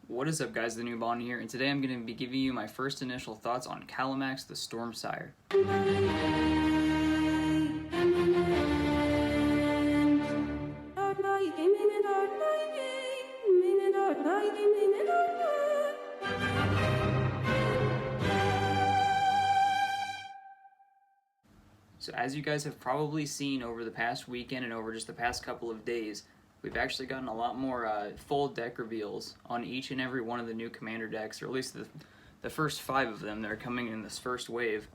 What is up, guys? The New Bond here, and today I'm going to be giving you my first initial thoughts on Kalamax the Stormsire. So as you guys have probably seen over the past weekend and over just the past couple of days, we've actually gotten a lot more full deck reveals on each and every one of the new commander decks, or at least the first 5 of them that are coming in this first wave.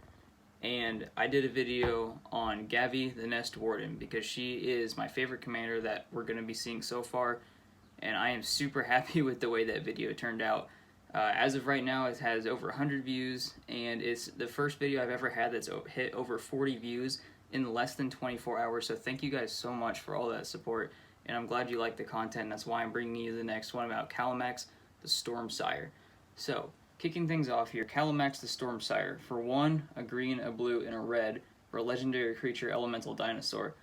And I did a video on Gavi the Nest Warden because she is my favorite commander that we're going to be seeing so far, and I am super happy with the way that video turned out. As of right now, it has over 100 views, and it's the first video I've ever had that's hit over 40 views in less than 24 hours, so thank you guys so much for all that support, and I'm glad you like the content. That's why I'm bringing you the next one about Kalamax the Stormsire. So, kicking things off here, Kalamax the Stormsire. For 1, a green, a blue, and a red, for a legendary creature elemental dinosaur.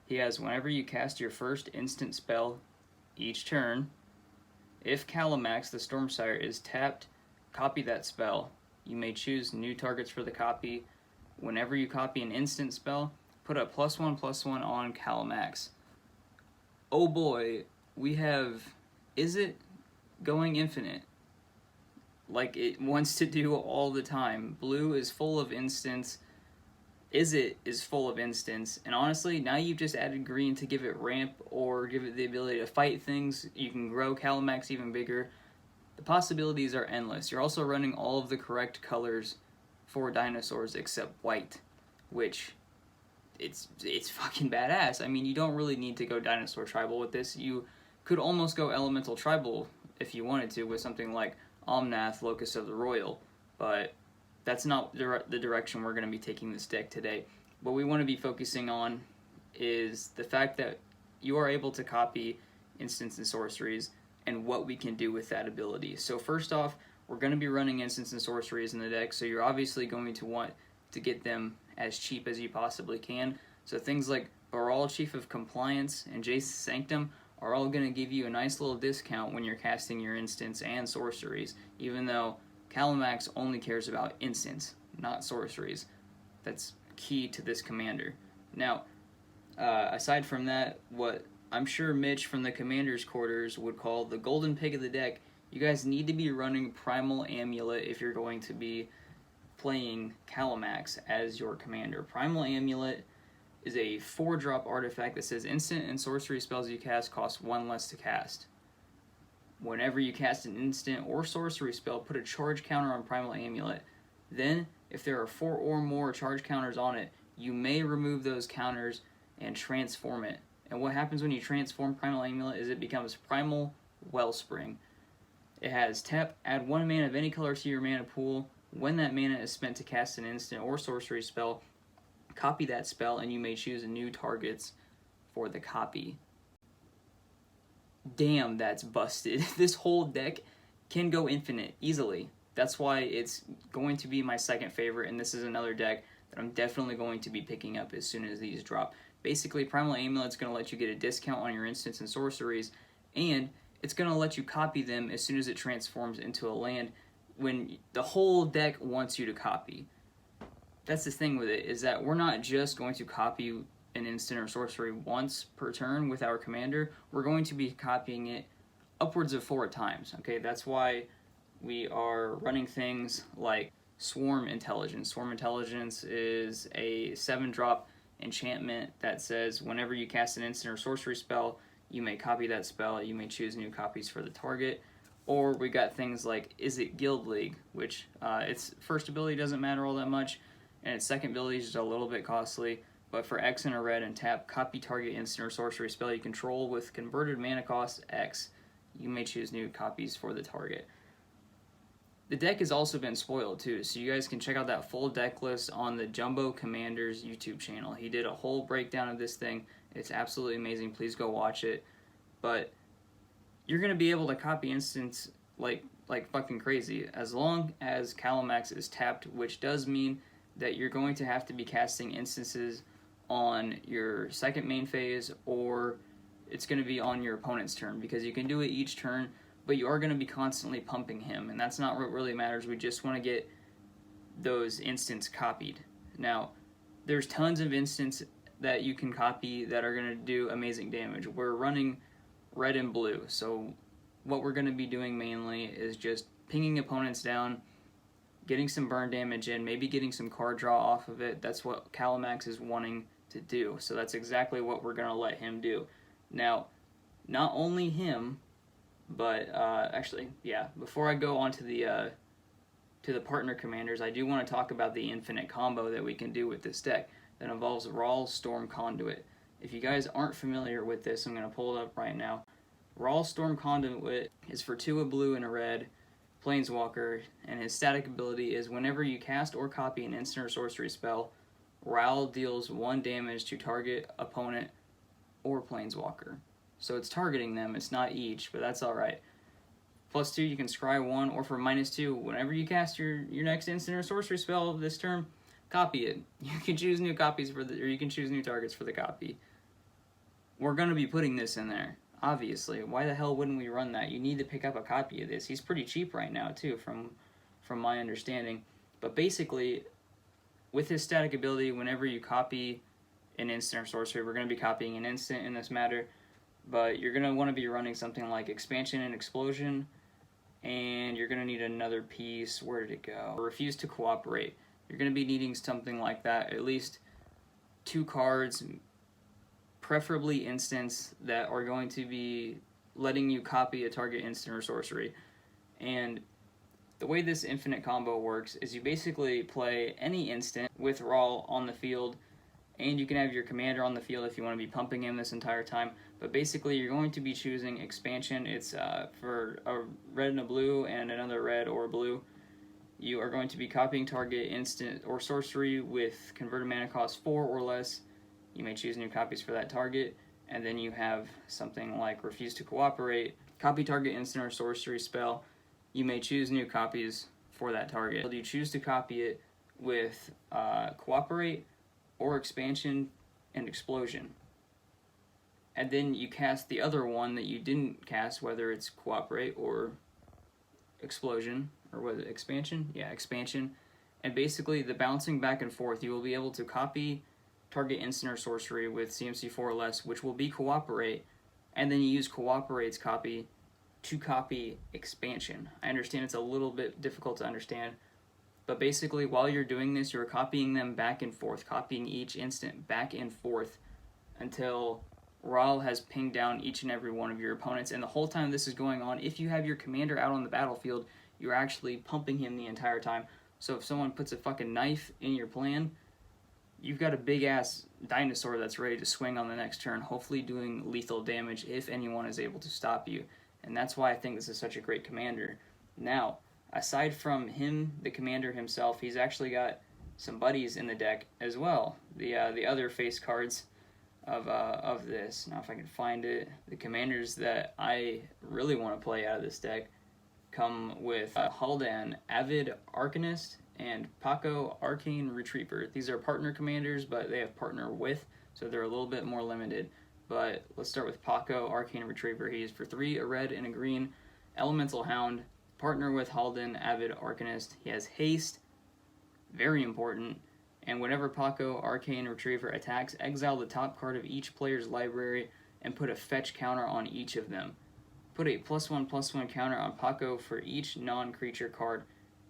He has, whenever you cast your first instant spell each turn, if Kalamax the Stormsire is tapped, copy that spell. You may choose new targets for the copy. Whenever you copy an instant spell, put a +1/+1 on Kalamax. Oh boy, we have, is it going infinite? Like it wants to do all the time. Blue is full of instants. Is full of instants, and honestly, now you've just added green to give it ramp or give it the ability to fight things. You can grow Kalamax even bigger. The possibilities are endless. You're also running all of the correct colors for dinosaurs except white, which it's fucking badass. I mean, you don't really need to go dinosaur tribal with this. You could almost go elemental tribal if you wanted to with something like Omnath, Locust of the Royal, but that's not the direction we're going to be taking this deck today. What we want to be focusing on is the fact that you are able to copy instants and sorceries and what we can do with that ability. So first off, we're going to be running instants and sorceries in the deck, so you're obviously going to want to get them as cheap as you possibly can. So things like Baral, Chief of Compliance, and Jace's Sanctum are all going to give you a nice little discount when you're casting your instants and sorceries, even though Kalamax only cares about instants, not sorceries. That's key to this commander. Now, aside from that, what I'm sure Mitch from the commander's quarters would call the golden pig of the deck, you guys need to be running Primal Amulet if you're going to be playing Kalamax as your commander. Primal Amulet is a 4-drop artifact that says instant and sorcery spells you cast cost 1 less to cast. Whenever you cast an instant or sorcery spell, put a charge counter on Primal Amulet. Then, if there are 4 or more charge counters on it, you may remove those counters and transform it. And what happens when you transform Primal Amulet is it becomes Primal Wellspring. It has tap, add 1 mana of any color to your mana pool. When that mana is spent to cast an instant or sorcery spell, copy that spell and you may choose new targets for the copy. Damn, that's busted. This whole deck can go infinite easily. That's why it's going to be my second favorite, and this is another deck that I'm definitely going to be picking up as soon as these drop. Basically, Primal Amulet's going to let you get a discount on your instants and sorceries, and it's going to let you copy them as soon as it transforms into a land when the whole deck wants you to copy. That's the thing with it, is that we're not just going to copy an instant or sorcery once per turn with our commander. We're going to be copying it upwards of 4 times. Okay, that's why we are running things like Swarm Intelligence. Swarm Intelligence is a 7-drop enchantment that says whenever you cast an instant or sorcery spell, you may copy that spell. You may choose new copies for the target. Or we got things like Is It Guild League, which its first ability doesn't matter all that much, and its second ability is just a little bit costly. But for X and a red and tap, copy target instant or sorcery spell you control with converted mana cost X. You may choose new copies for the target. The deck has also been spoiled too, so you guys can check out that full deck list on the Jumbo Commander's YouTube channel. He did a whole breakdown of this thing. It's absolutely amazing. Please go watch it. But you're going to be able to copy instants like fucking crazy as long as Kalamax is tapped, which does mean that you're going to have to be casting instances on your second main phase, or it's going to be on your opponent's turn, because you can do it each turn, but you are going to be constantly pumping him, and that's not what really matters. We just want to get those instants copied. Now, there's tons of instants that you can copy that are going to do amazing damage. We're running red and blue, so what we're going to be doing mainly is just pinging opponents down, getting some burn damage in, maybe getting some card draw off of it. That's what Kalamax is wanting to do, so that's exactly what we're going to let him do. Now, not only him, but actually, yeah, before I go on to the partner commanders, I do want to talk about the infinite combo that we can do with this deck that involves Rawl, Storm, Conduit. If you guys aren't familiar with this, I'm going to pull it up right now. Rawl, Storm, Conduit is for 2 a blue and a red Planeswalker, and his static ability is whenever you cast or copy an instant or sorcery spell, Rawl deals 1 damage to target opponent or Planeswalker. So it's targeting them, it's not each, but that's alright. +2, you can scry 1, or for -2, whenever you cast your next instant or sorcery spell of this turn, copy it. You can choose new copies or you can choose new targets for the copy. We're going to be putting this in there, obviously. Why the hell wouldn't we run that? You need to pick up a copy of this. He's pretty cheap right now, too, from my understanding. But basically, with his static ability, whenever you copy an instant or sorcery, we're going to be copying an instant in this matter, but you're going to want to be running something like Expansion and Explosion, and you're going to need another piece. Where did it go? Refuse to Cooperate. You're going to be needing something like that, at least 2 cards, preferably instants, that are going to be letting you copy a target instant or sorcery. And the way this infinite combo works is you basically play any instant with Rawl on the field, and you can have your commander on the field if you want to be pumping him this entire time. But basically, you're going to be choosing Expansion. It's for a red and a blue and another red or blue. You are going to be copying target instant or sorcery with converted mana cost 4 or less. You may choose new copies for that target. And then you have something like Refuse to Cooperate. Copy target instant or sorcery spell. You may choose new copies for that target. You choose to copy it with Cooperate or Expansion and Explosion. And then you cast the other one that you didn't cast, whether it's Cooperate or Explosion, or was it Expansion? Yeah, Expansion. And basically, the bouncing back and forth, you will be able to copy target instant or sorcery with CMC 4 or less, which will be Cooperate, and then you use Cooperate's copy to copy Expansion. I understand it's a little bit difficult to understand, but basically, while you're doing this, you're copying them back and forth, copying each instant back and forth until Rawl has pinged down each and every one of your opponents. And the whole time this is going on, if you have your commander out on the battlefield, you're actually pumping him the entire time. So if someone puts a fucking knife in your plan, you've got a big-ass dinosaur that's ready to swing on the next turn, hopefully doing lethal damage if anyone is able to stop you. And that's why I think this is such a great commander. Now, aside from him, the commander himself, he's actually got some buddies in the deck as well. The other face cards of this. Now, if I can find it, the commanders that I really want to play out of this deck come with Haldan, Avid Arcanist, and Paco, Arcane Retriever. These are partner commanders, but they have partner with, so they're a little bit more limited. But let's start with Paco, Arcane Retriever. He is for 3, a red and a green, Elemental Hound, partner with Haldan, Avid Arcanist. He has haste, very important, and whenever Paco, Arcane Retriever attacks, exile the top card of each player's library and put a fetch counter on each of them. Put a +1/+1 counter on Paco for each non-creature card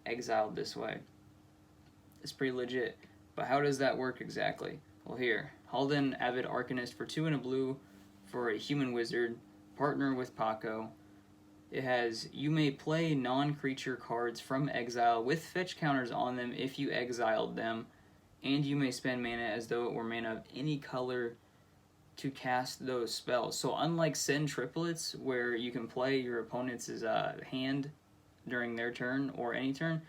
exiled this way. It's pretty legit, but how does that work exactly? Well, here, Haldan, Avid Arcanist for 2 and a blue for a human wizard, partner with Paco. It has, you may play non-creature cards from exile with fetch counters on them if you exiled them, and you may spend mana as though it were mana of any color to cast those spells. So unlike Send Triplets, where you can play your opponent's hand during their turn or any turn,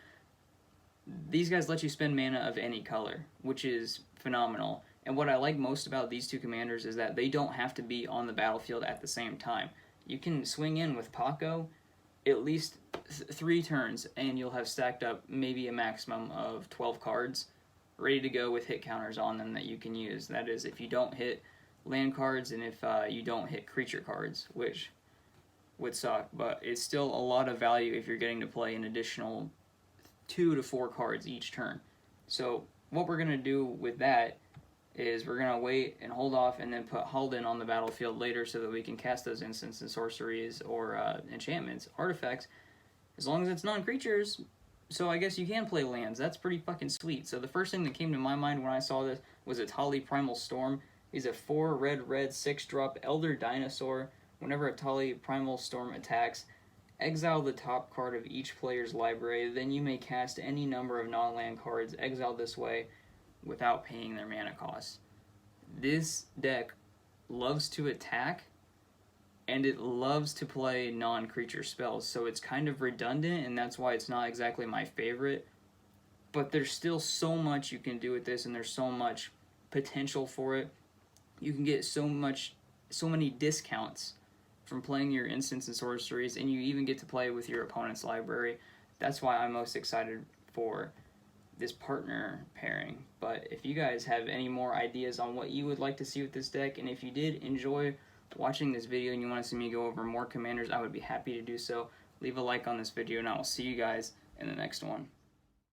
these guys let you spend mana of any color, which is phenomenal. And what I like most about these two commanders is that they don't have to be on the battlefield at the same time. You can swing in with Paco at least 3 turns, and you'll have stacked up maybe a maximum of 12 cards ready to go with hit counters on them that you can use. That is, if you don't hit land cards and if you don't hit creature cards, which would suck, but it's still a lot of value if you're getting to play an additional 2 to 4 cards each turn. So what we're going to do with that is we're going to wait and hold off and then put Halden on the battlefield later so that we can cast those instants and sorceries or enchantments, artifacts, as long as it's non-creatures. So I guess you can play lands. That's pretty fucking sweet. So the first thing that came to my mind when I saw this was a Tali Primal Storm. He's a 4 red 6-drop Elder Dinosaur. Whenever a Tali Primal Storm attacks, exile the top card of each player's library. Then you may cast any number of non-land cards exiled this way without paying their mana cost. This deck loves to attack, and it loves to play non-creature spells, so it's kind of redundant, and that's why it's not exactly my favorite. But there's still so much you can do with this, and there's so much potential for it. You can get so many discounts from playing your instants and sorceries, and you even get to play with your opponent's library. That's why I'm most excited for this partner pairing. But if you guys have any more ideas on what you would like to see with this deck, and if you did enjoy watching this video and you want to see me go over more commanders, I would be happy to do so. Leave a like on this video, and I will see you guys in the next one.